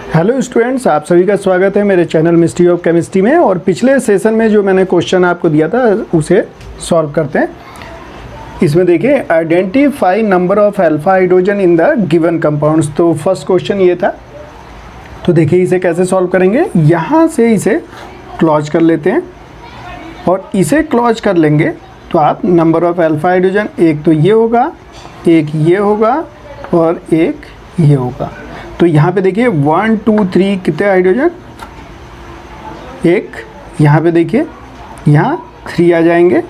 Hello students, आप सभी का स्वागत है मेरे चैनल मिस्ट्री ऑफ केमिस्ट्री में। और पिछले सेशन में जो मैंने क्वेश्चन आपको दिया था उसे सॉल्व करते हैं। इसमें देखिए, identify number of alpha hydrogen in the given compounds. तो फर्स्ट क्वेश्चन ये था। तो देखिए इसे कैसे सॉल्व करेंगे। यहाँ से इसे क्लॉज कर लेते हैं और इसे क्लॉज कर लेंगे तो आप नंबर ऑफ अल्फा हाइड्रोजन, एक तो ये होगा, एक ये होगा और एक ये होगा। तो यहाँ पे देखिए 1 2 3 कितने हाइड्रोजन, एक यहाँ पे देखिए, यहाँ 3 आ जाएंगे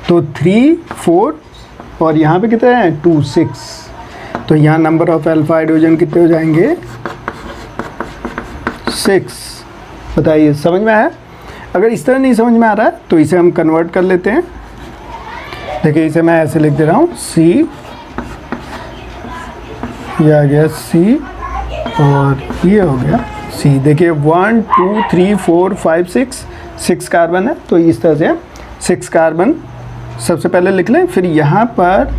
तो 3 4 और यहाँ पे कितने हैं 2 6। तो यहाँ नंबर ऑफ अल्फा हाइड्रोजन कितने हो जाएंगे 6। बताइए समझ में आया। अगर इस तरह नहीं समझ में आ रहा है तो इसे हम कन्वर्ट कर लेते हैं। देखिए इसे मैं ऐसे लिख दे रहा हूँ, C ये आ गया C और ये हो गया C। देखिए 1 2 3 4 5 6 कार्बन है। तो इस तरह से 6 कार्बन सबसे पहले लिख लें, फिर यहाँ पर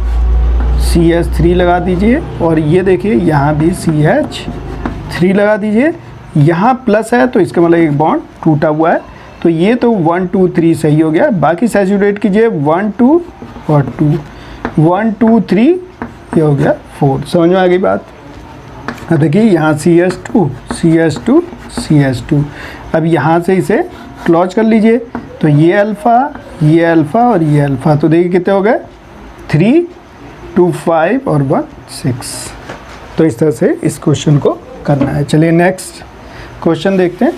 CH3 लगा दीजिए और ये देखिए यहाँ भी CH3 लगा दीजिए। यहाँ प्लस है तो इसका मतलब एक बॉन्ड टूटा हुआ है। तो ये तो 1 2 3 सही हो गया। बाकी सैचुरेट कीजिए 1 2 और 2, 1 2 3 ये हो गया 4। समझ में आ गई बात। अब देखिए यहाँ CH2 CH2 CH2। अब यहाँ से इसे क्लॉज कर लीजिए तो ये अल्फ़ा और ये अल्फ़ा। तो देखिए कितने हो गए 3 2 5 और 1 6। तो इस तरह से इस क्वेश्चन को करना है। चलिए नेक्स्ट क्वेश्चन देखते हैं।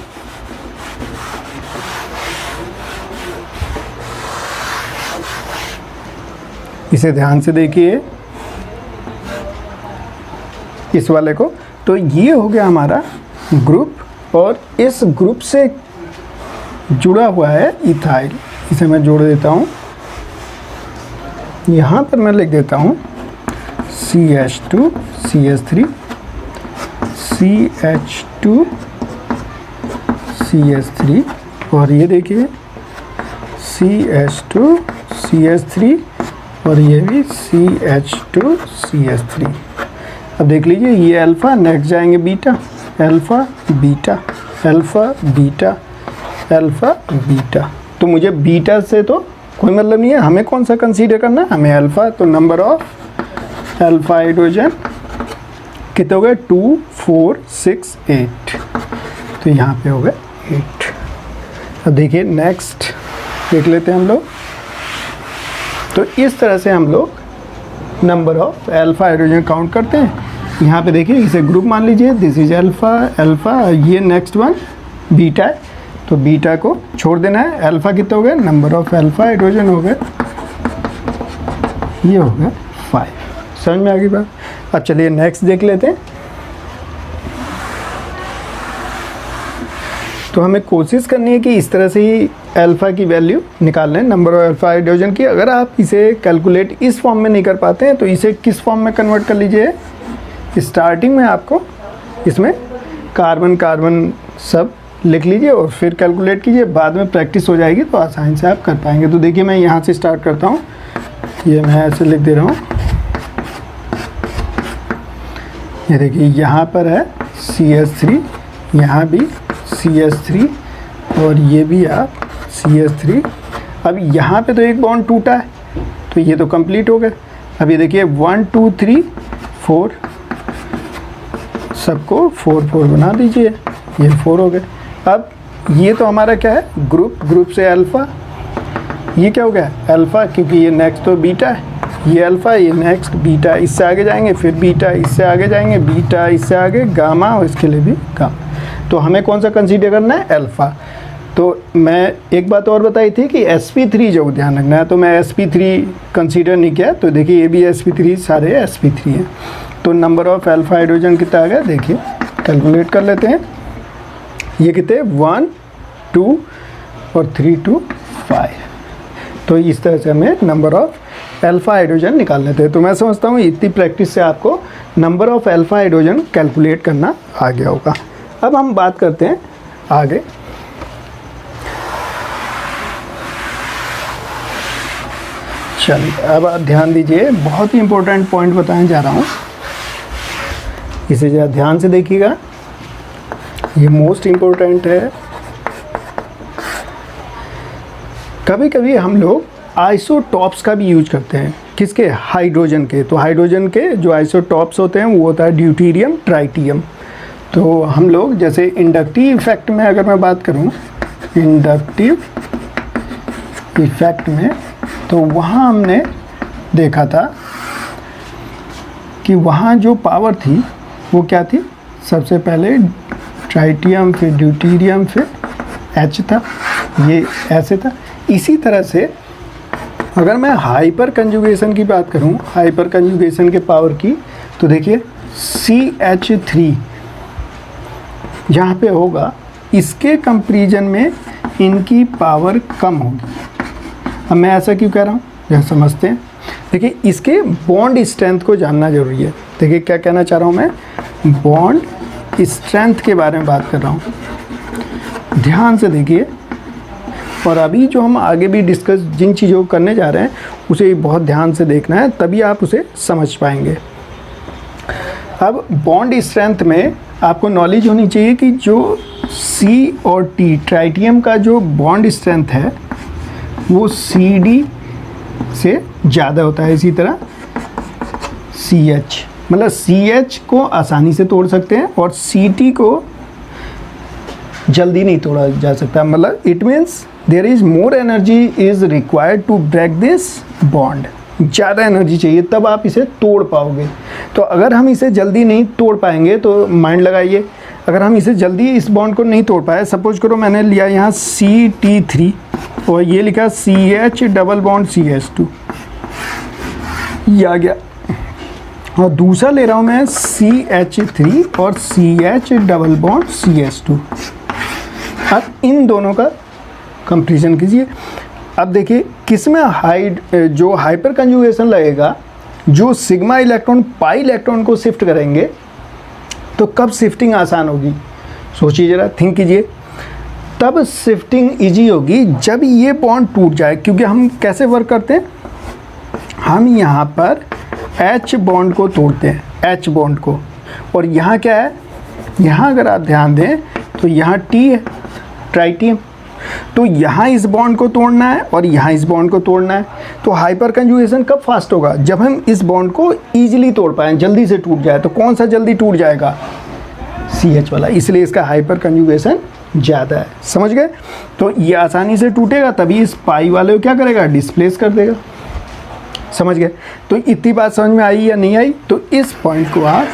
इसे ध्यान से देखिए इस वाले को। तो ये हो गया हमारा ग्रुप और इस ग्रुप से जुड़ा हुआ है इथाइल। इसे मैं जोड़ देता हूँ। यहाँ पर मैं लिख देता हूँ CH2 CH3 CH2 CH3 और ये देखिए CH2 CH3 और ये भी CH2 CH3। अब देख लीजिए ये अल्फ़ा, नेक्स्ट जाएंगे beta, alpha beta alpha beta alpha beta. तो मुझे बीटा से तो कोई मतलब नहीं है, हमें कौन सा कंसीडर करना है, हमें अल्फ़ा। तो नंबर ऑफ अल्फ़ा हाइड्रोजन कितने हो गए 2 4 6 8। तो यहाँ पे हो गए 8। अब देखिए नेक्स्ट देख लेते हैं हम लोग। तो इस तरह से हम लोग number of alpha hydrogen count करते हैं। यहाँ पे देखिए इसे ग्रुप मान लीजिए, दिस इज अल्फ़ा, ये नेक्स्ट वन बीटा है तो बीटा को छोड़ देना है। अल्फ़ा कितने हो गए, नंबर ऑफ अल्फ़ा हाइड्रोजन हो गए, ये हो गया 5। समझ में आ गई बात। अब चलिए नेक्स्ट देख लेते हैं। तो हमें कोशिश करनी है कि इस तरह से ही अल्फ़ा की वैल्यू निकाल लें, नंबर ऑफ अल्फ़ा हाइड्रोजन की। अगर आप इसे कैलकुलेट इस फॉर्म में नहीं कर पाते हैं तो इसे किस फॉर्म में कन्वर्ट कर लीजिए। स्टार्टिंग में आपको इसमें कार्बन कार्बन सब लिख लीजिए और फिर कैलकुलेट कीजिए। बाद में प्रैक्टिस हो जाएगी तो आसानी से आप कर पाएंगे। तो देखिए मैं यहाँ से स्टार्ट करता हूँ। ये मैं ऐसे लिख दे रहा हूँ। ये देखिए यहाँ पर है CH3, यहाँ भी CH3 और ये भी आप CH3। अब यहाँ पे तो एक बॉन्ड टूटा है तो ये तो कंप्लीट हो गया। अब ये देखिए 1 2 3 4, सबको 4 4 बना दीजिए, ये 4 हो गए। अब ये तो हमारा क्या है ग्रुप से अल्फ़ा, ये क्या हो गया अल्फ़ा, क्योंकि ये नेक्स्ट तो बीटा है, ये अल्फ़ा, ये नेक्स्ट बीटा, इससे आगे जाएंगे फिर बीटा, इससे आगे जाएंगे बीटा, इससे आगे गामा और इसके लिए भी गामा। तो हमें कौन सा कंसीडर करना है अल्फ़ा। तो मैं एक बात और बताई थी कि sp3 जो ध्यान रखना है, तो मैं sp3 कंसीडर नहीं किया। तो देखिए ये भी sp3, सारे sp3 हैं। तो नंबर ऑफ अल्फ़ा हाइड्रोजन कितना आ गया देखिए, कैलकुलेट कर लेते हैं। ये कितने 1 2 और 3 2 5। तो इस तरह से हमें नंबर ऑफ अल्फ़ा हाइड्रोजन निकाल लेते हैं। तो मैं समझता हूँ इतनी प्रैक्टिस से आपको number of alpha hydrogen calculate करना आ गया होगा। अब हम बात करते हैं आगे। चलिए अब आप ध्यान दीजिए, बहुत ही इंपॉर्टेंट पॉइंट बताने जा रहा हूँ, इसे ज़रा ध्यान से देखिएगा। ये मोस्ट इम्पोर्टेंट है। कभी कभी हम लोग आइसोटॉप्स का भी यूज करते हैं, किसके? हाइड्रोजन के। तो हाइड्रोजन के जो आइसोटॉप्स होते हैं वो होता है ड्यूटेरियम, ट्राइटियम। तो हम लोग जैसे इंडक्टिव इफेक्ट में अगर मैं बात करूं, इंडक्टिव इफेक्ट में, तो वहाँ हमने देखा था कि वहाँ जो पावर थी वो क्या थी? सबसे पहले ट्राइटियम, फिर ड्यूटेरियम, फिर H था, ये ऐसे था। इसी तरह से अगर मैं हाइपर कंजुगेशन की बात करूं, हाइपर कंजुगेशन के पावर की, तो देखिए CH3 जहाँ पे होगा, इसके कंपैरिजन में इनकी पावर कम होगी। अब मैं ऐसा क्यों कह रहा हूँ, यह समझते हैं। देखिए इसके बॉन्ड स्ट्रेंथ को जानना जरूरी है। देखिए क्या कहना चाह रहा हूँ मैं, बॉन्ड स्ट्रेंथ के बारे में बात कर रहा हूँ। ध्यान से देखिए, और अभी जो हम आगे भी डिस्कस जिन चीज़ों को करने जा रहे हैं उसे बहुत ध्यान से देखना है, तभी आप उसे समझ पाएंगे। अब बॉन्ड स्ट्रेंथ में आपको नॉलेज होनी चाहिए कि जो C और T ट्राइटियम का जो बॉन्ड स्ट्रेंथ है वो CD से ज़्यादा होता है। इसी तरह CH, मतलब CH को आसानी से तोड़ सकते हैं और CT को जल्दी नहीं तोड़ा जा सकता। मतलब it means there is more energy is required to break this bond. ज़्यादा एनर्जी चाहिए तब आप इसे तोड़ पाओगे। तो अगर हम इसे जल्दी नहीं तोड़ पाएंगे, तो माइंड लगाइए, अगर हम इसे जल्दी इस बॉन्ड को नहीं तोड़ पाए, सपोज करो मैंने लिया यहाँ CT3 और ये लिखा CH डबल बॉन्ड CH2, ये आ गया, और दूसरा ले रहा हूँ मैं CH3 और CH डबल बॉन्ड CH2। अब इन दोनों का कंपैरिजन कीजिए। अब देखिए किसमें जो हाइपर कंजुगेशन लगेगा, जो सिग्मा इलेक्ट्रॉन पाई इलेक्ट्रॉन को शिफ्ट करेंगे, तो कब शिफ्टिंग आसान होगी? सोचिए ज़रा, थिंक कीजिए। तब शिफ्टिंग इजी होगी जब ये बॉन्ड टूट जाए। क्योंकि हम कैसे वर्क करते हैं, हम यहाँ पर H बॉन्ड को तोड़ते हैं, H बॉन्ड को, और यहाँ क्या है, यहाँ अगर आप ध्यान दें तो यहाँ T है, ट्राइटियम। तो यहाँ इस बॉन्ड को तोड़ना है और यहाँ इस बॉन्ड को तोड़ना है। तो हाइपर कंजुगेशन कब फास्ट होगा? जब हम इस बॉन्ड को ईजिली तोड़ पाएँ, जल्दी से टूट जाए। तो कौन सा जल्दी टूट जाएगा? CH वाला, इसलिए इसका हाइपर कंजुगेशन ज़्यादा है। समझ गए? तो ये आसानी से टूटेगा, तभी इस पाई वाले को क्या करेगा? डिस्प्लेस कर देगा। समझ गए? तो इतनी बात समझ में आई या नहीं आई? तो इस पॉइंट को आप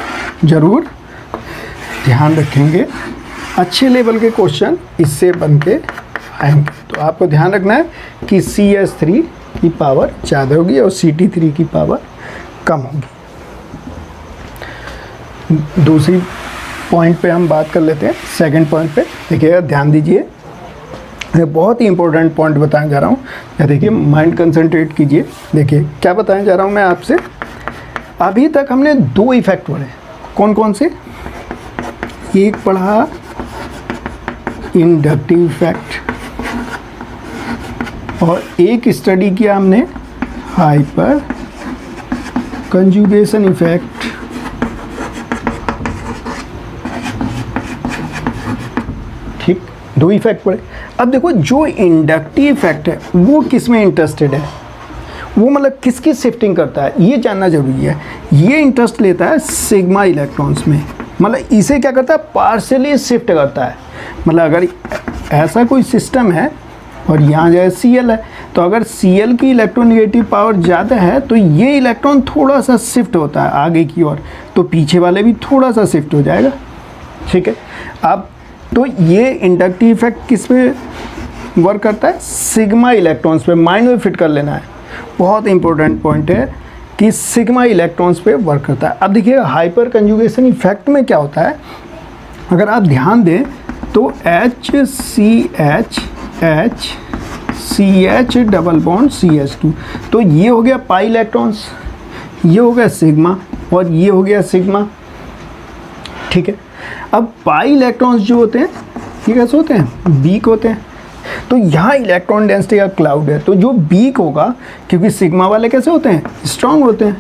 ज़रूर ध्यान रखेंगे। अच्छे लेवल के क्वेश्चन इससे बन के आएंगे। तो आपको ध्यान रखना है कि CH3 की पावर ज़्यादा होगी और CT3 की पावर कम होगी। दूसरी पॉइंट पे हम बात कर लेते हैं, सेकंड पॉइंट पे। देखिएगा, ध्यान दीजिए, बहुत ही इंपॉर्टेंट पॉइंट बताने जा रहा हूँ। या देखिए, माइंड कंसंट्रेट कीजिए। देखिए क्या बताने जा रहा हूँ मैं आपसे। अभी तक हमने दो इफेक्ट पढ़े, कौन कौन से? एक पढ़ा इंडक्टिव इफेक्ट और एक स्टडी किया हमने हाइपर कंजुगेशन इफेक्ट। ठीक, दो इफेक्ट पढ़े। अब देखो, जो इंडक्टिव इफेक्ट है वो किस में इंटरेस्टेड है, वो मतलब किसकी शिफ्टिंग करता है, ये जानना जरूरी है। ये इंटरेस्ट लेता है सिग्मा इलेक्ट्रॉन्स में, मतलब इसे क्या करता है? पार्शियली शिफ्ट करता है। मतलब अगर ऐसा कोई सिस्टम है और यहाँ जो है Cl है, तो अगर Cl की इलेक्ट्रोनेगेटिव पावर ज़्यादा है तो ये इलेक्ट्रॉन थोड़ा सा शिफ्ट होता है आगे की ओर, तो पीछे वाले भी थोड़ा सा शिफ्ट हो जाएगा। ठीक है, अब तो ये इंडक्टिव इफेक्ट किस पे वर्क करता है? सिग्मा इलेक्ट्रॉन्स पे। माइंड में फिट कर लेना है, बहुत इंपॉर्टेंट पॉइंट है कि सिग्मा इलेक्ट्रॉन्स पे वर्क करता है। अब देखिए, हाइपर कंजुगेशन इफेक्ट में क्या होता है, अगर आप ध्यान दें तो HCH डबल बॉन्ड CH2, तो ये हो गया पाई इलेक्ट्रॉन्स, ये हो गया सिग्मा और ये हो गया सिग्मा। ठीक है, अब पाई इलेक्ट्रॉन्स जो होते हैं ये कैसे होते हैं? वीक होते हैं। तो यहाँ इलेक्ट्रॉन डेंसिटी का क्लाउड है, तो जो वीक होगा, क्योंकि सिग्मा वाले कैसे होते हैं? स्ट्रांग होते हैं,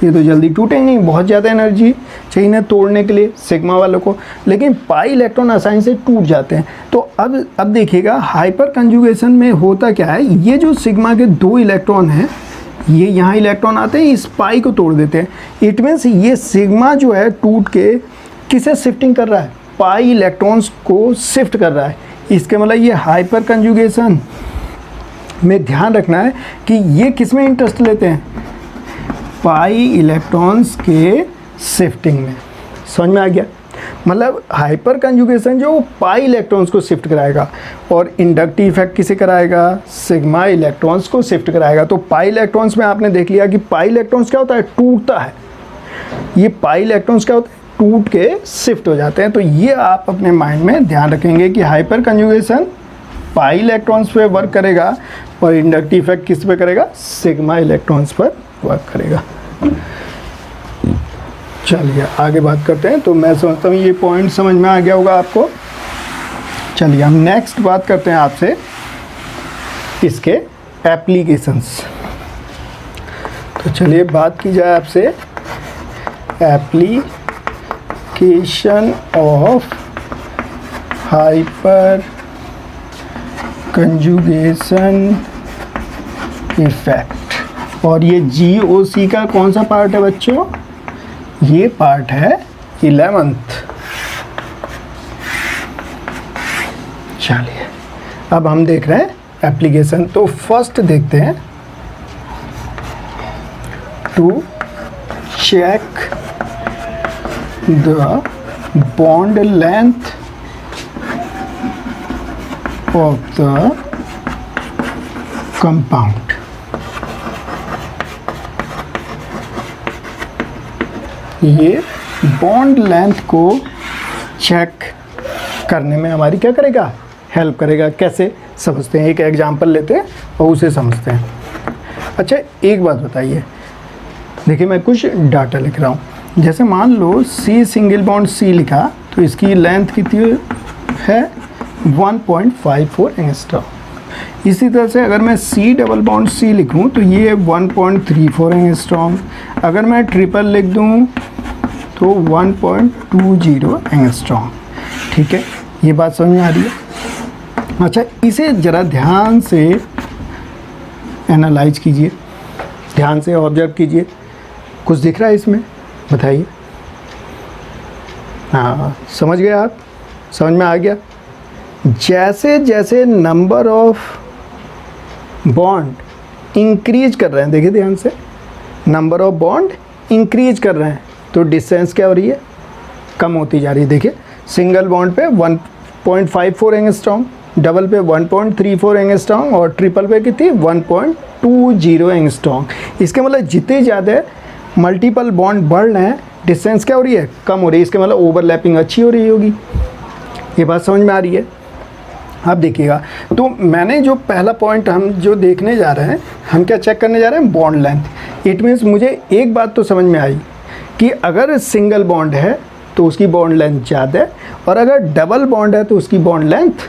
ये तो जल्दी टूटेंगे नहीं, बहुत ज़्यादा एनर्जी चाहिए इन्हें तोड़ने के लिए सिग्मा वालों को, लेकिन पाई इलेक्ट्रॉन आसानी से टूट जाते हैं। तो अब देखिएगा हाइपर कंजुगेशन में होता क्या है, ये जो सिग्मा के 2 इलेक्ट्रॉन हैं, ये यहाँ इलेक्ट्रॉन आते हैं, इस पाई को तोड़ देते हैं। इट मीन्स ये सिग्मा जो है टूट के किसे शिफ्टिंग कर रहा है, पाई इलेक्ट्रॉन्स को शिफ्ट कर रहा है। इसके मतलब ये हाइपर कंजुगेशन में ध्यान रखना है कि ये किस में इंटरेस्ट लेते हैं, पाई इलेक्ट्रॉन्स के शिफ्टिंग में। समझ में आ गया? मतलब हाइपर कंजुगेशन जो पाई इलेक्ट्रॉन्स को शिफ्ट कराएगा और इंडक्टिव इफेक्ट किसे कराएगा, सिग्मा इलेक्ट्रॉन्स को शिफ्ट कराएगा। तो पाई इलेक्ट्रॉन्स में आपने देख लिया कि पाई इलेक्ट्रॉन्स क्या होता है, टूटता है। ये पाई इलेक्ट्रॉन्स क्या होता है, टूट के शिफ्ट हो जाते हैं। तो ये आप अपने माइंड में ध्यान रखेंगे कि हाइपर कंजुगेशन पाई इलेक्ट्रॉन्स पे वर्क करेगा और इंडक्टिव इफेक्ट किस पे करेगा, सिग्मा इलेक्ट्रॉन्स पर वर्क करेगा। चलिए आगे बात करते हैं। तो मैं समझता हूँ ये पॉइंट समझ में आ गया होगा आपको। चलिए हम नेक्स्ट बात करते हैं आपसे इसके एप्लीकेशंस। तो चलिए बात की जाए आपसे application of hyper conjugation effect. और ये GOC का कौन सा पार्ट है बच्चों, ये पार्ट है 11th। चलिए अब हम देख रहे हैं एप्लीकेशन। तो फर्स्ट देखते हैं, to check the bond length of the compound. ये बॉन्ड लेंथ को चेक करने में हमारी क्या करेगा, हेल्प करेगा। कैसे समझते हैं, एक एग्जांपल लेते हैं और उसे समझते हैं। अच्छा एक बात बताइए, देखिए मैं कुछ डाटा लिख रहा हूँ। जैसे मान लो C सिंगल बॉन्ड C लिखा, तो इसकी लेंथ कितनी है, 1.54 एंगस्ट्रॉम। इसी तरह से अगर मैं C डबल बॉन्ड C लिखूं तो ये 1.34 एंगस्ट्रॉम। अगर मैं ट्रिपल लिख दूं तो 1.20 एंगस्ट्रॉम। ठीक है, ये बात समझ में आ रही है? अच्छा इसे ज़रा ध्यान से एनालाइज कीजिए, ध्यान से ऑब्जर्व कीजिए। कुछ दिख रहा है इसमें, बताइए। हाँ समझ गए आप, समझ में आ गया? जैसे जैसे नंबर ऑफ बॉन्ड इंक्रीज कर रहे हैं, देखिए ध्यान से, नंबर ऑफ बॉन्ड इंक्रीज कर रहे हैं तो डिस्टेंस क्या हो रही है, कम होती जा रही है। देखिए सिंगल बॉन्ड पे 1.54 एंगस्ट्रॉम, डबल पे 1.34 एंगस्ट्रॉम और ट्रिपल पे कितनी 1.20 एंगस्ट्रॉम। इसके मतलब जितने ज़्यादा मल्टीपल बॉन्ड बढ़ रहे हैं डिस्टेंस क्या हो रही है, कम हो रही है। इसके मतलब ओवरलैपिंग अच्छी हो रही होगी। ये बात समझ में आ रही है? अब देखिएगा, तो मैंने जो पहला पॉइंट हम जो देखने जा रहे हैं, हम क्या चेक करने जा रहे हैं, बॉन्ड लेंथ। इट मीन्स मुझे एक बात तो समझ में आई कि अगर सिंगल बॉन्ड है तो उसकी बॉन्ड लेंथ ज़्यादा है और अगर डबल बॉन्ड है तो उसकी बॉन्ड लेंथ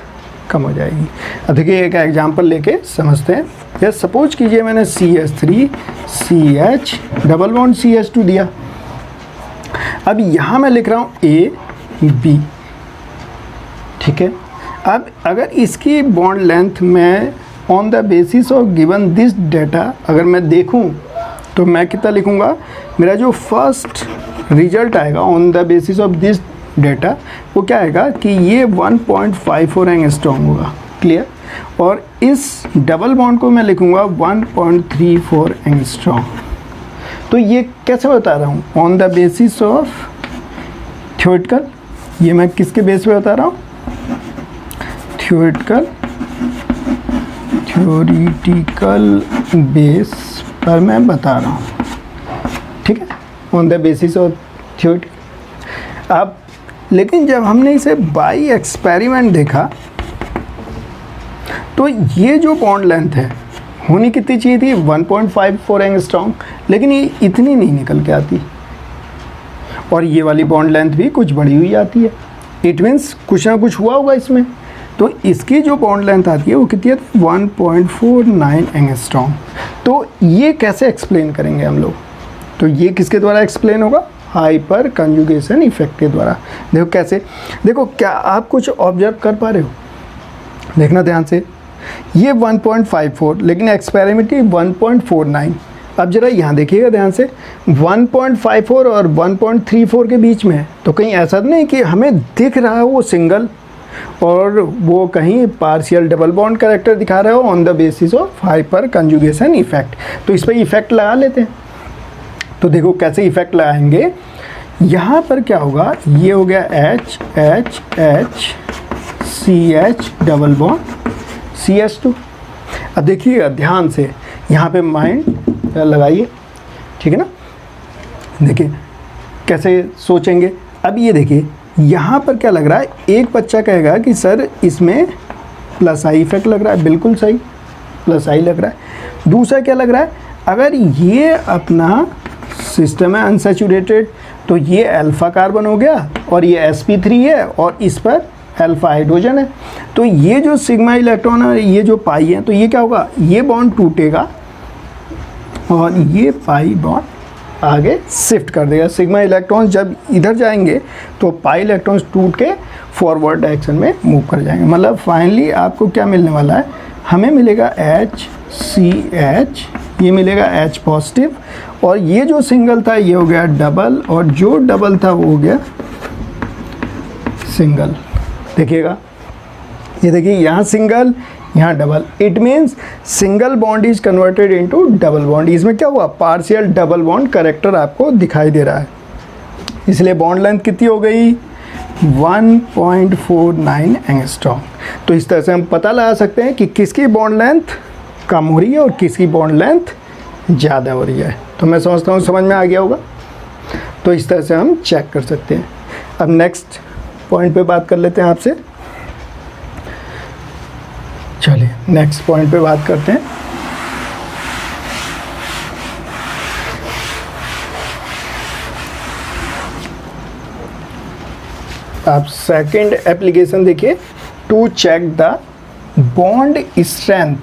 कम हो जाएगी। अब देखिए एक एग्जांपल लेके समझते हैं। जैसे सपोज कीजिए मैंने CH3 CH double bond CH2 दिया। अब यहाँ मैं लिख रहा हूँ AB, ठीक है। अब अगर इसकी बॉन्ड लेंथ में on the basis of given this data अगर मैं देखूं तो मैं कितना लिखूंगा, मेरा जो फर्स्ट रिजल्ट आएगा on the basis of this data वो क्या आएगा कि ये 1.54 एंगस्ट्रॉम होगा। क्लियर? और इस डबल बॉन्ड को मैं लिखूंगा 1.34 एंगस्ट्रॉम। तो ये कैसे बता रहा हूँ, on the basis of theoretical. ये मैं किसके बेस पे बता रहा हूँ, थ्योरेटिकल बेस पर मैं बता रहा हूँ। ठीक है, on the basis of theory. अब लेकिन जब हमने इसे बाई एक्सपेरिमेंट देखा तो ये जो बॉन्ड लेंथ है होनी कितनी चाहिए थी, 1.54 एंगस्ट्रॉम, लेकिन ये इतनी नहीं निकल के आती और ये वाली बॉन्ड लेंथ भी कुछ बढ़ी हुई आती है। इट मीन्स कुछ ना कुछ हुआ होगा इसमें। तो इसकी जो बॉन्ड लेंथ आती है वो कितनी है, 1.49 एंगस्ट्रॉम। तो ये कैसे एक्सप्लेन करेंगे हम लोग, तो ये किसके द्वारा एक्सप्लेन होगा, हाइपर कंजुगेशन इफेक्ट के द्वारा। देखो कैसे, देखो क्या आप कुछ ऑब्जर्व कर पा रहे हो, देखना ध्यान से, ये 1.54 लेकिन एक्सपेरिमेंटली 1.49। अब जरा यहाँ देखिएगा ध्यान से, 1.54 और 1.34 के बीच में है, तो कहीं ऐसा नहीं कि हमें दिख रहा है वो सिंगल और वो कहीं पार्शियल डबल बॉन्ड कैरेक्टर दिखा रहा हो on the basis of hyper conjugation effect. तो इस पर इफेक्ट लगा लेते हैं। तो देखो कैसे इफेक्ट लगाएंगे, यहाँ पर क्या होगा, ये हो गया H H H CH double bond CH2। अब देखिएगा ध्यान से, यहाँ पे माइंड लगाइए, ठीक है ना। देखिए कैसे सोचेंगे। अब ये देखिए यहाँ पर क्या लग रहा है, एक बच्चा कहेगा कि सर इसमें प्लस आई इफेक्ट लग रहा है, बिल्कुल सही, प्लस आई लग रहा है। दूसरा क्या लग रहा है, अगर ये अपना सिस्टम है अनसैचुरेटेड, तो ये अल्फा कार्बन हो गया और ये sp3 है और इस पर अल्फा हाइड्रोजन है। तो ये जो सिग्मा इलेक्ट्रॉन है, ये जो पाई है, तो ये क्या होगा, ये बॉन्ड टूटेगा और ये पाई बॉन्ड आगे शिफ्ट कर देगा। सिग्मा इलेक्ट्रॉन्स जब इधर जाएंगे तो पाई इलेक्ट्रॉन्स टूट के फॉरवर्ड डायरेक्शन में मूव कर जाएंगे। मतलब फाइनली आपको क्या मिलने वाला है, हमें मिलेगा HCH, ये मिलेगा H पॉजिटिव, और ये जो सिंगल था ये हो गया डबल, और जो डबल था वो हो गया सिंगल। देखिएगा, ये देखिए यहाँ सिंगल, यहाँ double, it means single bond is converted into double bond. इसमें क्या हुआ, पार्शियल डबल बॉन्ड कैरेक्टर आपको दिखाई दे रहा है। इसलिए बॉन्ड लेंथ कितनी हो गई, 1.49 एंगस्ट्रॉम। तो इस तरह से हम पता लगा सकते हैं कि किसकी बॉन्ड लेंथ कम हो रही है और किसकी बॉन्ड लेंथ ज़्यादा हो रही है। तो मैं समझता हूँ समझ में आ गया होगा। तो इस तरह से हम चेक कर सकते हैं। अब नेक्स्ट पॉइंट पे बात कर लेते हैं आपसे। चलिए नेक्स्ट पॉइंट पे बात करते हैं। आप सेकंड एप्लीकेशन देखिए, to check the bond strength,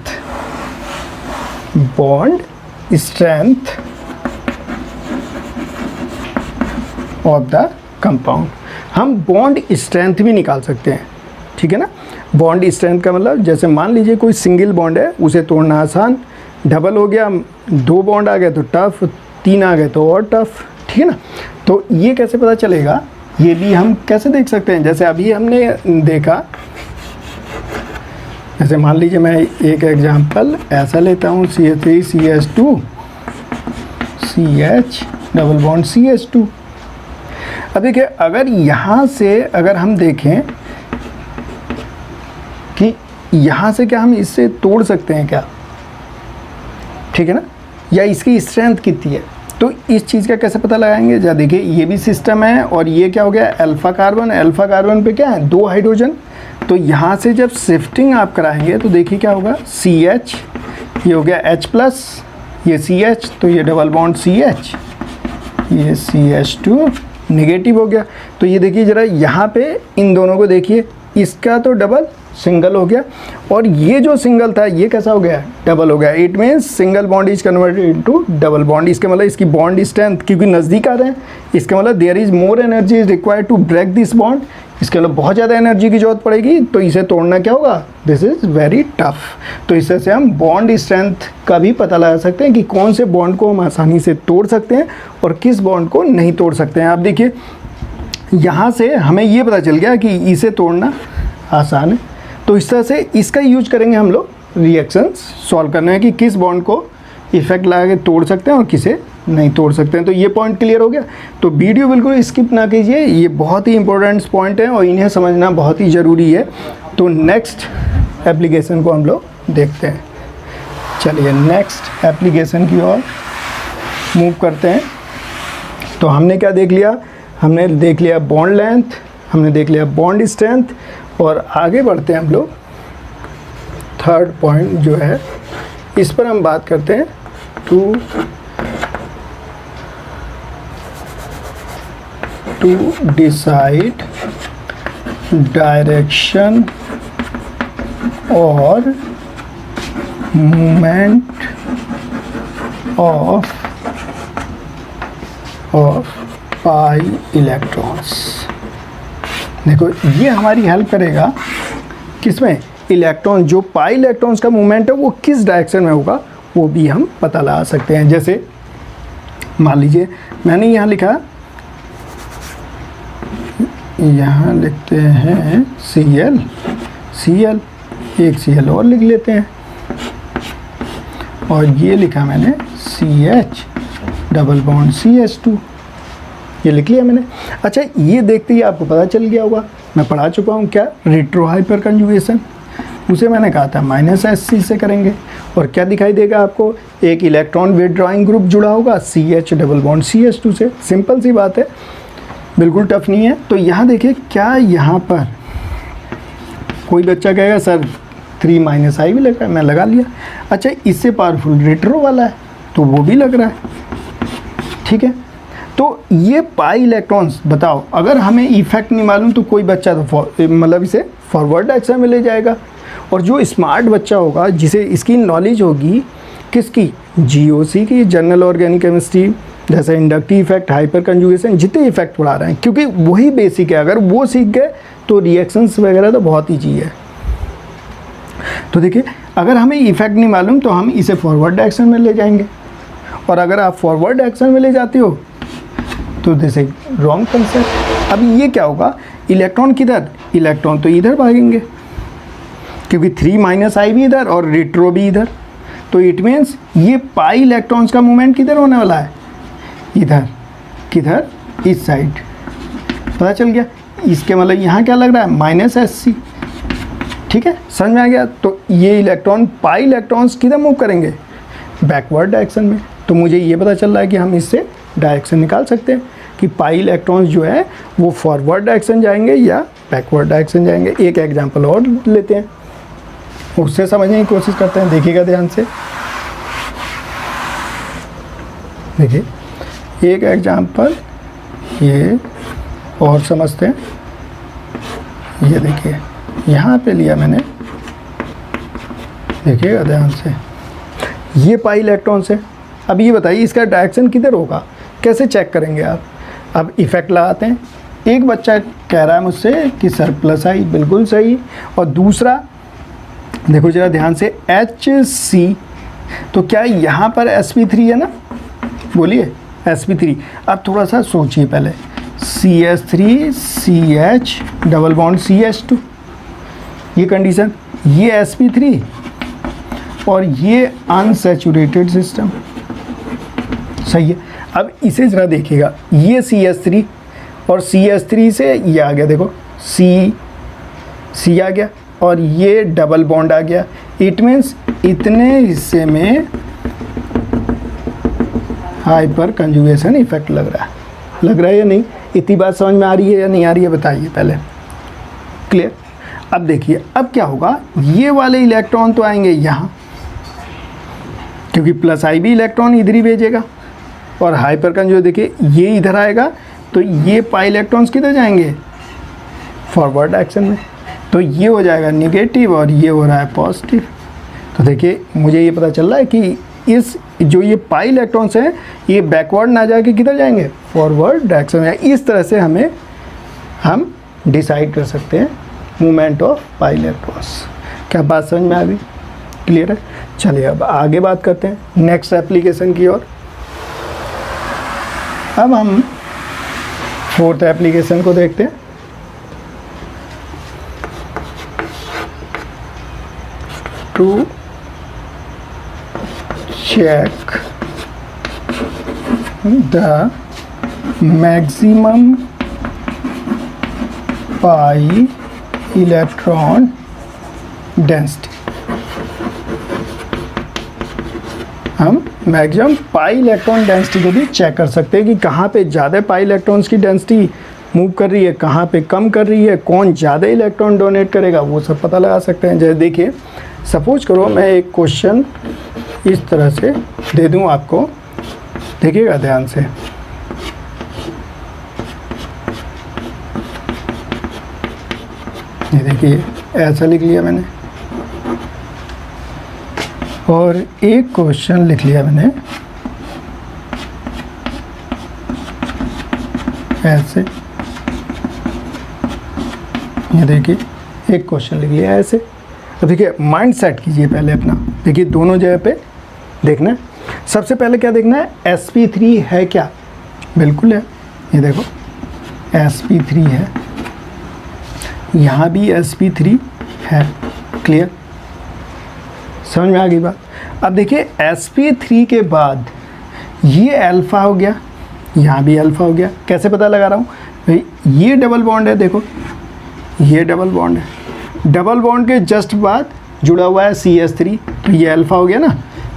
bond strength of the compound. हम बॉन्ड स्ट्रेंथ भी निकाल सकते हैं, ठीक है ना। बॉन्ड स्ट्रेंथ का मतलब जैसे मान लीजिए कोई सिंगल बॉन्ड है, उसे तोड़ना आसान, डबल हो गया, 2 बॉन्ड आ गए तो टफ, 3 आ गए तो और टफ, ठीक है ना। तो ये कैसे पता चलेगा, ये भी हम कैसे देख सकते हैं, जैसे अभी हमने देखा, जैसे मान लीजिए मैं एक एग्जांपल ऐसा लेता हूँ, CH3 CH2 CH double bond CH2। अब देखिए अगर यहाँ से अगर हम देखें कि यहाँ से क्या हम इससे तोड़ सकते हैं क्या, ठीक है ना, या इसकी स्ट्रेंथ कितनी है, तो इस चीज़ का कैसे पता लगाएंगे। जब देखिए ये भी सिस्टम है और ये क्या हो गया, अल्फा कार्बन, अल्फा कार्बन पे क्या है, 2 हाइड्रोजन। तो यहाँ से जब शिफ्टिंग आप कराएंगे तो देखिए क्या होगा, CH, ये हो गया H+, ये CH, तो ये डबल बॉन्ड CH, ये CH2 नेगेटिव हो गया। तो ये देखिए ज़रा यहाँ पे इन दोनों को देखिए, इसका तो डबल सिंगल हो गया और ये जो सिंगल था ये कैसा हो गया, डबल हो गया। It means single bond is converted into double bond. इसके मतलब इसकी बॉन्ड स्ट्रेंथ क्योंकि नज़दीक आ रहे हैं, इसके मतलब there is more energy is required to break this bond. इसके मतलब बहुत ज़्यादा एनर्जी की जरूरत पड़ेगी, तो इसे तोड़ना क्या होगा, दिस इज़ वेरी टफ। तो इस तरह से हम बॉन्ड स्ट्रेंथ का भी पता लगा सकते हैं कि कौन से बॉन्ड को हम आसानी से तोड़ सकते हैं और किस बॉन्ड को नहीं तोड़ सकते हैं। आप देखिए यहाँ से हमें ये पता चल गया कि इसे तोड़ना आसान है, तो इस तरह से इसका यूज करेंगे हम लोग रिएक्शंस सॉल्व करने में कि किस बॉन्ड को इफेक्ट लगा के तोड़ सकते हैं और किसे नहीं तोड़ सकते हैं। तो ये पॉइंट क्लियर हो गया। तो वीडियो बिल्कुल स्किप ना कीजिए, ये बहुत ही इंपॉर्टेंट पॉइंट है और इन्हें समझना बहुत ही ज़रूरी है। तो नेक्स्ट एप्लीकेशन को हम लोग देखते हैं। चलिए नेक्स्ट एप्लीकेशन की ओर मूव करते हैं। तो हमने क्या देख लिया, हमने देख लिया बॉन्ड लेंथ, हमने देख लिया बॉन्ड स्ट्रेंथ, और आगे बढ़ते हैं हम लोग थर्ड पॉइंट जो है इस पर हम बात करते हैं, टू डिसाइड डायरेक्शन और मूवमेंट ऑफ पाई इलेक्ट्रॉन्स। देखो ये हमारी हेल्प करेगा किसमें, इलेक्ट्रॉन, जो पाई इलेक्ट्रॉन्स का मूवमेंट है वो किस डायरेक्शन में होगा वो भी हम पता लगा सकते हैं। जैसे मान लीजिए मैंने यहाँ लिखा, यहाँ लिखते हैं Cl, एक Cl और लिख लेते हैं, और ये लिखा मैंने CH डबल बॉन्ड CH2, ये लिख लिया मैंने। अच्छा ये देखते ही आपको पता चल गया होगा, मैं पढ़ा चुका हूँ क्या, रेट्रो हाइपर कंजुगेशन, उसे मैंने कहा था -SC से करेंगे, और क्या दिखाई देगा आपको, एक इलेक्ट्रॉन विथड्रॉइंग ग्रुप जुड़ा होगा CH डबल बॉन्ड CH2 से। सिंपल सी बात है, बिल्कुल टफ नहीं है। तो यहाँ देखिए, क्या यहाँ पर कोई बच्चा कहेगा सर 3 I भी लग रहा है, मैं लगा लिया। अच्छा इससे पावरफुल रेट्रो वाला है तो वो भी लग रहा है, ठीक है। तो ये पाई इलेक्ट्रॉन्स, बताओ अगर हमें इफेक्ट नहीं मालूम तो कोई बच्चा तो मतलब इसे फॉरवर्ड डायरेक्शन में ले जाएगा, और जो स्मार्ट बच्चा होगा जिसे इसकी नॉलेज होगी किसकी, GOC की, जनरल ऑर्गेनिक केमिस्ट्री, जैसे इंडक्टिव इफेक्ट, हाइपर कंजुगेशन, जितने इफेक्ट पढ़ा रहे हैं, क्योंकि वही बेसिक है, अगर वो सीख गए तो रिएक्शंस वगैरह तो बहुत ईजी है। तो देखिए अगर हमें इफेक्ट नहीं मालूम तो हम इसे फॉरवर्ड डायरेक्शन में ले जाएंगे, और अगर आप फॉरवर्ड डायरेक्शन में ले जाते हो तो दिस इज रॉन्ग कंसेप्ट। अब ये क्या होगा, इलेक्ट्रॉन किधर, इलेक्ट्रॉन तो इधर भागेंगे, क्योंकि 3 I भी इधर और रेट्रो भी इधर, तो इट मीन्स ये पाई इलेक्ट्रॉन्स का मूवमेंट किधर होने वाला है, इधर, किधर, इस साइड, पता चल गया। इसके मतलब यहाँ क्या लग रहा है, -SC, ठीक है, समझ में आ गया। तो ये इलेक्ट्रॉन, पाई इलेक्ट्रॉन्स किधर मूव करेंगे, बैकवर्ड डायरेक्शन में। तो मुझे ये पता चल रहा है कि हम इससे डायरेक्शन निकाल सकते हैं कि पाई इलेक्ट्रॉन्स जो है वो फॉरवर्ड डायरेक्शन जाएंगे या बैकवर्ड डायरेक्शन जाएंगे। एक एग्जांपल और लेते हैं, उससे समझने की कोशिश करते हैं, देखिएगा ध्यान से। देखिए एक एग्जांपल ये और समझते हैं। ये देखिए यहाँ पे लिया मैंने, देखिएगा ध्यान से, ये पाई इलेक्ट्रॉन्स है। अब ये बताइए इसका डायरेक्शन किधर होगा, कैसे चेक करेंगे आप। अब इफेक्ट लगाते हैं। एक बच्चा कह रहा है मुझसे कि सर +I, बिल्कुल सही, और दूसरा देखो जरा ध्यान से, HC, तो क्या यहाँ पर sp3 है ना, बोलिए sp3। अब थोड़ा सा सोचिए पहले, CH3 CH double bond CH2, ये कंडीशन, ये sp3 और ये अनसैचुरेटेड सिस्टम, सही है। अब इसे ज़रा देखिएगा, ये CH3 और CH3 से ये आ गया, देखो C आ गया और ये डबल बॉन्ड आ गया। इट मीन्स इतने हिस्से में हाइपर कंजुगेशन इफेक्ट लग रहा है या नहीं। इतनी बात समझ में आ रही है या नहीं आ रही है, बताइए पहले, क्लियर। अब देखिए अब क्या होगा, ये वाले इलेक्ट्रॉन तो आएंगे यहाँ, क्योंकि +I भी इलेक्ट्रॉन इधर ही भेजेगा, और हाइपर कंजुगेशन देखिए ये इधर आएगा, तो ये पाई इलेक्ट्रॉन्स किधर जाएंगे, फॉरवर्ड डायरेक्शन में। तो ये हो जाएगा निगेटिव और ये हो रहा है पॉजिटिव। तो देखिए मुझे ये पता चल रहा है कि इस जो ये पाई इलेक्ट्रॉन्स हैं ये बैकवर्ड ना जाके किधर जाएंगे, फॉरवर्ड डायरेक्शन में। इस तरह से हम डिसाइड कर सकते हैं मूवमेंट ऑफ पाई इलेक्ट्रॉन्स। क्या बात समझ में आ गई, क्लियर है। चलिए अब आगे बात करते हैं नेक्स्ट एप्लीकेशन की ओर। अब हम 4th एप्लीकेशन को देखते हैं। To check the maximum pi electron density। हम मैक्सिमम पाई इलेक्ट्रॉन डेंसिटी को भी चेक कर सकते हैं कि कहाँ पे ज़्यादा पाई इलेक्ट्रॉन्स की डेंसिटी मूव कर रही है, कहाँ पे कम कर रही है, कौन ज़्यादा इलेक्ट्रॉन डोनेट करेगा, वो सब पता लगा सकते हैं। जैसे देखिए सपोज करो मैं एक क्वेश्चन इस तरह से दे दूं आपको, देखिएगा ध्यान से। ये देखिए ऐसा लिख लिया मैंने, और एक क्वेश्चन लिख लिया मैंने ऐसे, ये देखिए एक क्वेश्चन लिख लिया ऐसे। तो देखिए माइंड सेट कीजिए पहले अपना, देखिए दोनों जगह पे देखना है। सबसे पहले क्या देखना है, sp3 है क्या, बिल्कुल है, ये देखो sp3 है, यहाँ भी sp3 है, क्लियर, समझ में आ गई बात। अब देखिए sp3 के बाद ये अल्फ़ा हो गया, यहाँ भी अल्फ़ा हो गया, कैसे पता लगा रहा हूँ भाई, ये डबल बॉन्ड है, देखो ये डबल बॉन्ड है, डबल बॉन्ड के जस्ट बाद जुड़ा हुआ है CH3, तो ये अल्फ़ा हो गया ना,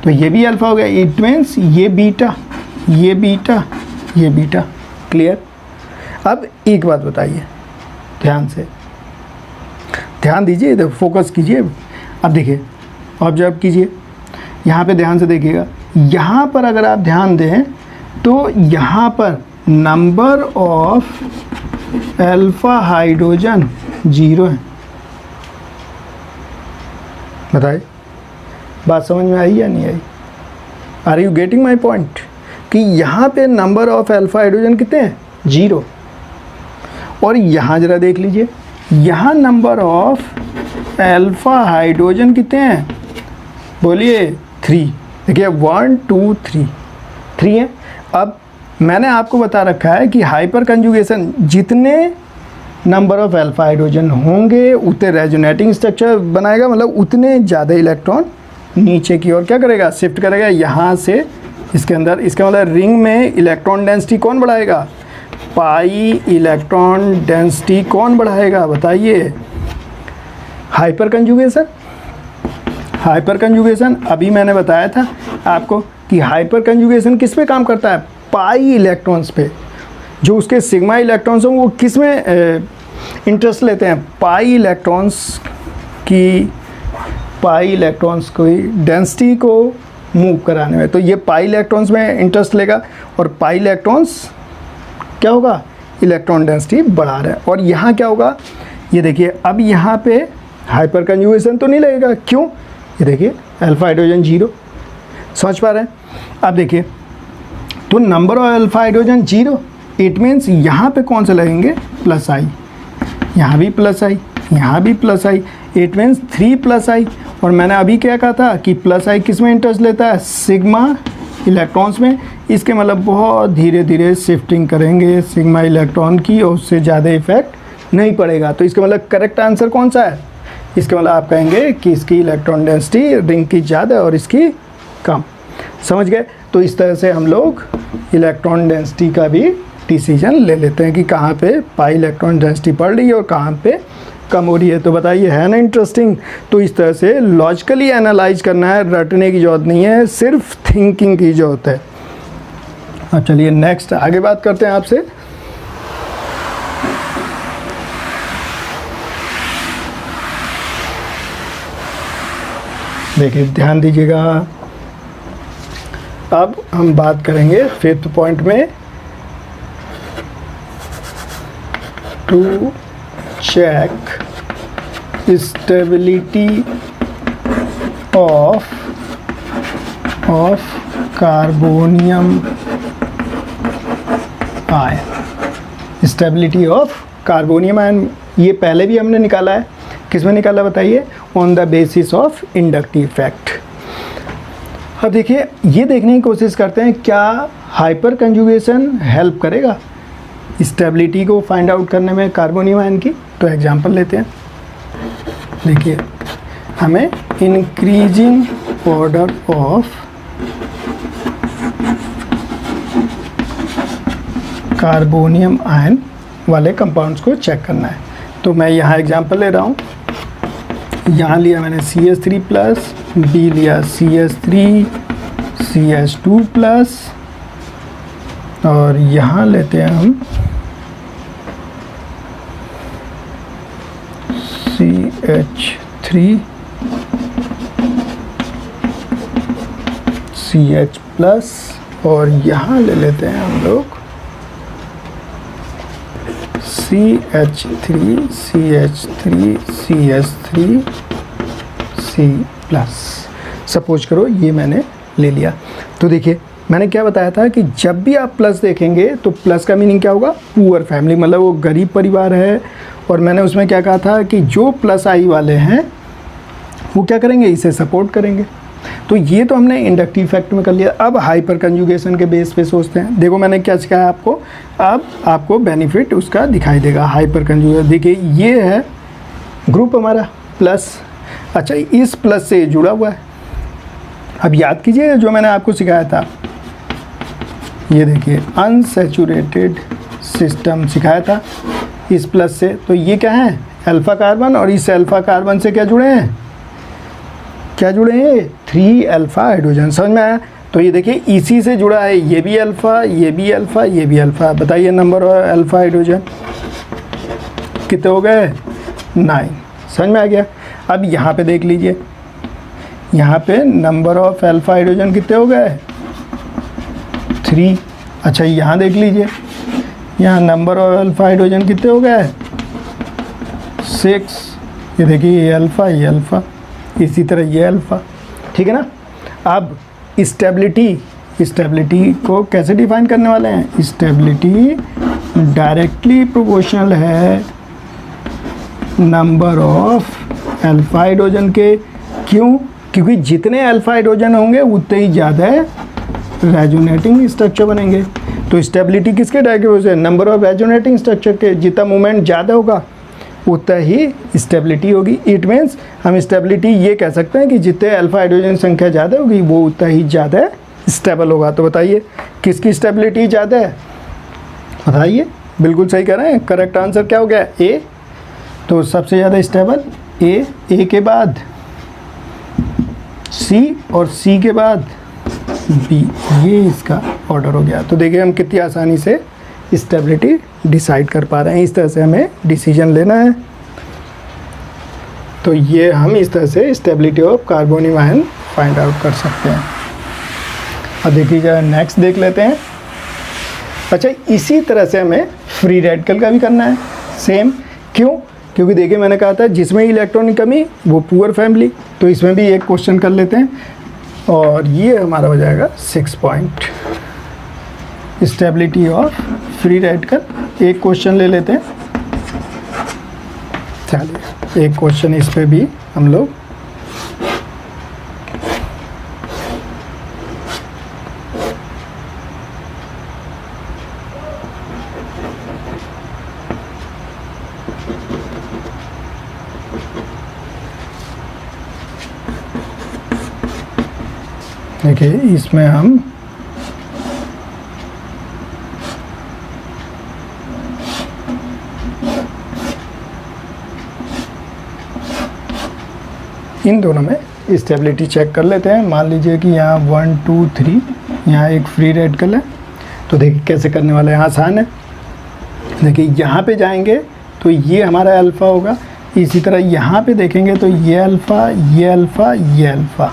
तो ये भी अल्फ़ा हो गया, इट मीन्स ये बीटा, ये बीटा, ये बीटा, क्लियर। अब एक बात बताइए, ध्यान से ध्यान दीजिए, इधर फोकस कीजिए। अब देखिए ऑब्जर्व कीजिए, यहाँ पे ध्यान से देखिएगा, यहाँ पर अगर आप ध्यान दें तो यहाँ पर नंबर ऑफ अल्फ़ा हाइड्रोजन 0 है। बताइए बात समझ में आई या नहीं आई, are you getting my point, कि यहाँ पे नंबर ऑफ अल्फ़ा हाइड्रोजन कितने हैं, 0। और यहाँ ज़रा देख लीजिए, यहाँ नंबर ऑफ अल्फ़ा हाइड्रोजन कितने हैं, बोलिए 3, देखिए 1 2 3 3 है। अब मैंने आपको बता रखा है कि हाइपर कंजुगेशन जितने नंबर ऑफ अल्फ़ा हाइड्रोजन होंगे उतने रेजोनेटिंग स्ट्रक्चर बनाएगा, मतलब उतने ज़्यादा इलेक्ट्रॉन नीचे की ओर क्या करेगा, शिफ्ट करेगा यहाँ से इसके अंदर। इसका मतलब रिंग में इलेक्ट्रॉन डेंसिटी कौन बढ़ाएगा, पाई इलेक्ट्रॉन डेंसिटी कौन बढ़ाएगा, बताइए, हाइपर कंजुगेशन। हाइपर कंजुगेशन अभी मैंने बताया था आपको कि हाइपर कंजुगेशन किस पे काम करता है, पाई इलेक्ट्रॉन्स पे। जो उसके सिग्मा इलेक्ट्रॉन्स हों वो किस में इंटरेस्ट लेते हैं, पाई इलेक्ट्रॉन्स की डेंसिटी को मूव कराने में। तो ये पाई इलेक्ट्रॉन्स में इंटरेस्ट लेगा और पाई इलेक्ट्रॉन्स क्या होगा, इलेक्ट्रॉन डेंसिटी बढ़ा रहा है। और यहाँ क्या होगा, ये देखिए अब यहाँ पे हाइपर कंजुगेशन तो नहीं लगेगा, क्यों, ये देखिए अल्फ़ा हाइड्रोजन 0, समझ पा रहे हैं। अब देखिए तो number of alpha hydrogen 0, it means यहाँ पे कौन से लगेंगे, प्लस आई, यहाँ भी प्लस आई, यहाँ भी प्लस आई, इट मीन्स 3 प्लस आई। और मैंने अभी क्या कहा था कि प्लस आई किस में इंटरेस्ट लेता है, सिग्मा इलेक्ट्रॉन्स में। इसके मतलब बहुत धीरे धीरे शिफ्टिंग करेंगे सिग्मा इलेक्ट्रॉन की और उससे ज़्यादा इफेक्ट नहीं पड़ेगा। तो इसका मतलब करेक्ट आंसर कौन सा है, इसके मतलब आप कहेंगे कि इसकी इलेक्ट्रॉन डेंसिटी रिंग की ज़्यादा और इसकी कम, समझ गए। तो इस तरह से हम लोग इलेक्ट्रॉन डेंसिटी का भी डिसीजन ले लेते हैं कि कहाँ पे पाई इलेक्ट्रॉन डेंसिटी बढ़ रही है और कहाँ पे कम हो रही है। तो बताइए, है ना इंटरेस्टिंग। तो इस तरह से लॉजिकली एनालाइज करना है, रटने की ज़रूरत नहीं है, सिर्फ थिंकिंग की ज़रूरत है। अब चलिए नेक्स्ट आगे बात करते हैं आपसे। देखिए ध्यान दीजिएगा, अब हम बात करेंगे 5th पॉइंट में, to check stability of carbonium ion. Stability of carbonium ion ये पहले भी हमने निकाला है, किस में निकाला बताइए, on the basis of inductive effect. अब देखिए ये देखने की कोशिश करते हैं क्या हाइपर कंजुगेशन हेल्प करेगा स्टेबिलिटी को फाइंड आउट करने में कार्बोनियम आयन की। तो एग्जांपल लेते हैं, देखिए हमें increasing order of carbonium ion वाले कंपाउंड्स को चेक करना है। तो मैं यहाँ एग्जांपल ले रहा हूँ, यहाँ लिया मैंने CH3 प्लस, बी लिया CH3 CH2 प्लस, और यहाँ लेते हैं हम CH3 CH प्लस, और यहाँ ले लेते हैं हम लोग CH3 CH3 CH3 C plus. Suppose करो ये मैंने ले लिया। तो देखिए मैंने क्या बताया था कि जब भी आप प्लस देखेंगे तो प्लस का मीनिंग क्या होगा, पुअर फैमिली, मतलब वो गरीब परिवार है। और मैंने उसमें क्या कहा था कि जो प्लस आई वाले हैं वो क्या करेंगे, इसे सपोर्ट करेंगे। तो ये तो हमने इंडक्टिव फैक्ट में कर लिया। अब हाइपर कंजुगेशन के बेस पे सोचते हैं। देखो मैंने क्या सिखाया आपको, अब आपको बेनिफिट उसका दिखाई देगा हाइपर कंजुगेशन। देखिए ये है ग्रुप हमारा प्लस, अच्छा इस प्लस से जुड़ा हुआ है। अब याद कीजिए जो मैंने आपको सिखाया था, ये देखिए अनसैचुरेटेड सिस्टम सिखाया था इस प्लस से। तो ये क्या है, अल्फ़ा कार्बन, और इस अल्फ़ा कार्बन से क्या जुड़े हैं, क्या जुड़े हैं, 3 अल्फ़ा हाइड्रोजन। समझ में आया। तो ये देखिए इसी से जुड़ा है, ये भी अल्फ़ा, ये भी अल्फ़ा, ये भी अल्फ़ा। बताइए नंबर ऑफ अल्फ़ा हाइड्रोजन कितने हो गए, 9। समझ में आ गया। अब यहाँ पे देख लीजिए, यहाँ पे नंबर ऑफ अल्फ़ा हाइड्रोजन कितने हो गए, 3। अच्छा यहाँ देख लीजिए, यहाँ नंबर ऑफ अल्फ़ा हाइड्रोजन कितने हो गए, 6। ये देखिए ये अल्फ़ा, ये अल्फ़ा, इसी तरह ये अल्फ़ा, ठीक है ना। अब स्टेबिलिटी को कैसे डिफाइन करने वाले हैं, स्टेबिलिटी डायरेक्टली प्रोपोर्शनल है नंबर ऑफ अल्फ़ा हाइड्रोजन के। क्यों, क्योंकि जितने अल्फ़ा हाइड्रोजन होंगे उतने ही ज़्यादा रेजोनेटिंग स्ट्रक्चर बनेंगे। तो स्टेबिलिटी किसके डायरेक्ट है, नंबर ऑफ रेजोनेटिंग स्ट्रक्चर के। जितना मूवमेंट ज़्यादा होगा उतना ही स्टेबिलिटी होगी। इट मीन्स हम स्टेबिलिटी ये कह सकते हैं कि जितने अल्फ़ा हाइड्रोजन संख्या ज़्यादा होगी वो उतना ही ज़्यादा स्टेबल होगा। तो बताइए किसकी स्टेबिलिटी ज़्यादा है, बताइए। बिल्कुल सही कह रहे हैं, करेक्ट आंसर क्या हो गया, ए। तो सबसे ज़्यादा स्टेबल ए के बाद सी, और सी के बाद बी, ये इसका ऑर्डर हो गया। तो देखिए हम कितनी आसानी से स्टेबिलिटी डिसाइड कर पा रहे हैं। इस तरह से हमें डिसीजन लेना है। तो ये हम इस तरह से stability of carbonic ion find out कर सकते हैं। अब देखिए जरा नेक्स्ट देख लेते हैं। अच्छा इसी तरह से हमें फ्री रेडिकल का भी करना है सेम। क्यों, क्योंकि देखिए मैंने कहा था जिसमें इलेक्ट्रॉनिक कमी वो पुअर फैमिली। तो इसमें भी एक क्वेश्चन कर लेते हैं, और ये हमारा हो जाएगा 6 point, stability of free radical. एक क्वेश्चन ले लेते हैं, चलिए एक क्वेश्चन इस पे भी हम लोग देखिए, इसमें हम इन दोनों में स्टेबिलिटी चेक कर लेते हैं। मान लीजिए कि यहाँ 1 2 3 यहाँ एक फ्री रेडिकल है। तो देखिए कैसे करने वाले हैं, आसान है। देखिए यहाँ पे जाएंगे तो ये हमारा अल्फ़ा होगा, इसी तरह यहाँ पे देखेंगे तो ये अल्फ़ा, ये अल्फ़ा, ये अल्फ़ा,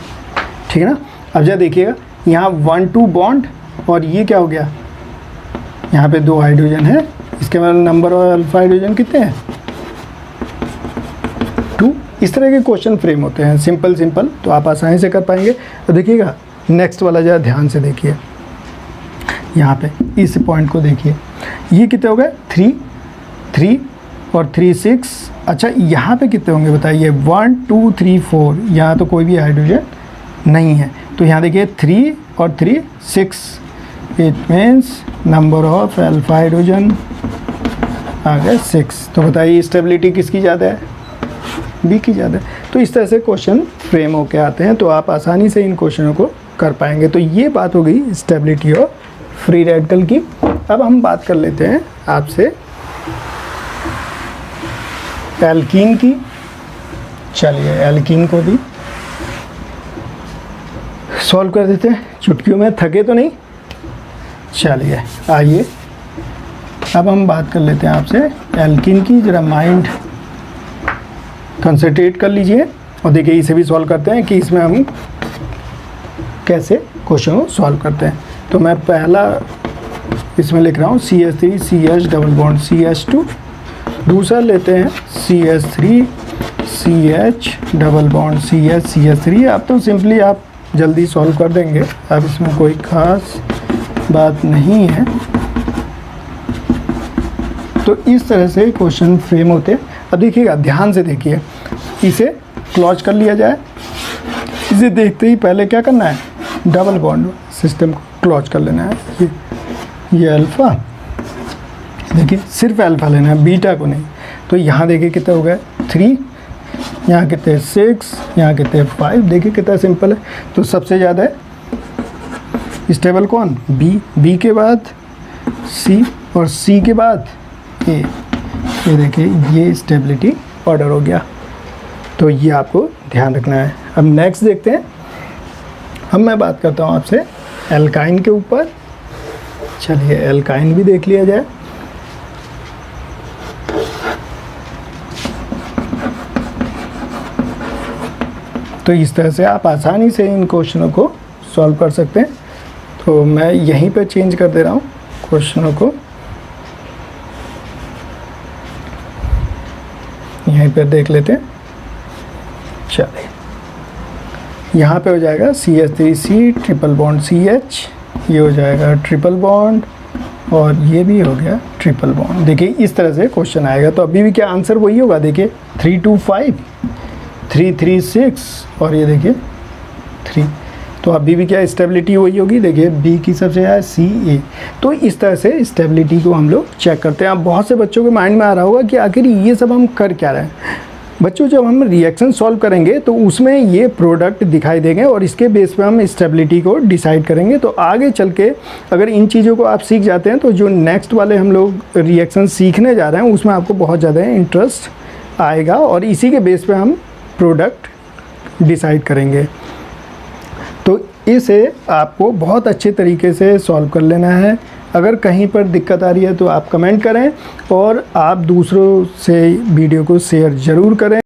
ठीक है ना। अब जरा देखिएगा यहाँ 1 2 बॉन्ड, और ये क्या हो गया, यहाँ पे 2 हाइड्रोजन है। इसके बाद नंबर ऑफ अल्फ़ा हाइड्रोजन कितने हैं, 2। इस तरह के क्वेश्चन फ्रेम होते हैं सिंपल, तो आप आसानी से कर पाएंगे। तो देखिएगा नेक्स्ट वाला जरा ध्यान से देखिए, यहाँ पे इस पॉइंट को देखिए, ये कितने हो गए, 3 और 3 6। अच्छा यहाँ पे कितने होंगे बताइए, 1 2 3 4। यहाँ तो कोई भी हाइड्रोजन नहीं है। तो यहाँ देखिए 3 और 3 6। It means number of alpha hydrogen आ गए 6। तो बताइए स्टेबिलिटी किसकी ज़्यादा है, बी की ज़्यादा है। तो इस तरह से क्वेश्चन फ्रेम होके आते हैं, तो आप आसानी से इन क्वेश्चनों को कर पाएंगे। तो ये बात हो गई स्टेबिलिटी ऑफ फ्री रेडिकल की। अब हम बात कर लेते हैं आपसे एल्कीन की। चलिए एल्कीन को भी सॉल्व कर देते हैं चुटकियों में, थके तो नहीं। चलिए आइए अब हम बात कर लेते हैं आपसे एल्कीन की। ज़रा माइंड कंसंट्रेट कर लीजिए और देखिए इसे भी सॉल्व करते हैं कि इसमें हम कैसे क्वेश्चन को सॉल्व करते हैं। तो मैं पहला इसमें लिख रहा हूँ CH3 CH double bond CH2। दूसरा लेते हैं CH3 CH double bond CH CH3। अब तो सिंपली आप जल्दी सॉल्व कर देंगे, अब इसमें कोई ख़ास बात नहीं है। तो इस तरह से क्वेश्चन फ्रेम होते हैं। अब देखिएगा, ध्यान से देखिए, इसे क्लोज कर लिया जाए। इसे देखते ही पहले क्या करना है, डबल बॉन्ड सिस्टम को क्लोज कर लेना है। ये अल्फ़ा, देखिए सिर्फ अल्फ़ा लेना है, बीटा को नहीं। तो यहाँ देखिए कितने हो गए 3, यहाँ कितने 6, यहाँ कितने 5। देखिए कितना सिंपल है। तो सबसे ज़्यादा है स्टेबल कौन, बी के बाद सी और सी के बाद ए। ये देखिए ये स्टेबिलिटी ऑर्डर हो गया। तो ये आपको ध्यान रखना है। अब नेक्स्ट देखते हैं। अब मैं बात करता हूँ आपसे एल्काइन के ऊपर। चलिए एल्काइन भी देख लिया जाए। तो इस तरह से आप आसानी से इन क्वेश्चनों को सॉल्व कर सकते हैं। तो मैं यहीं पे चेंज कर दे रहा हूँ क्वेश्चनों को, यहीं पर देख लेते हैं। चलिए यहाँ पे हो जाएगा CH3C ट्रिपल बॉन्ड CH, ये हो जाएगा ट्रिपल बॉन्ड और ये भी हो गया ट्रिपल बॉन्ड। देखिए इस तरह से क्वेश्चन आएगा। तो अभी भी क्या आंसर वही होगा, देखिए 3 2 5 3 3 6 और ये देखिए 3। तो अभी भी क्या स्टेबिलिटी वही होगी, देखिए बी की सबसे है CA। तो इस तरह से स्टेबिलिटी को हम लोग चेक करते हैं। अब बहुत से बच्चों के माइंड में आ रहा होगा कि आखिर ये सब हम कर क्या रहे हैं। बच्चों, जब हम रिएक्शन सॉल्व करेंगे तो उसमें ये प्रोडक्ट दिखाई देंगे और इसके बेस पे हम स्टेबिलिटी को डिसाइड करेंगे। तो आगे चल के अगर इन चीज़ों को आप सीख जाते हैं तो जो नेक्स्ट वाले हम लोग रिएक्शन सीखने जा रहे हैं उसमें आपको बहुत ज़्यादा इंटरेस्ट आएगा और इसी के बेस पे हम प्रोडक्ट डिसाइड करेंगे। तो इसे आपको बहुत अच्छे तरीके से सॉल्व कर लेना है। अगर कहीं पर दिक्कत आ रही है तो आप कमेंट करें और आप दूसरों से वीडियो को शेयर ज़रूर करें।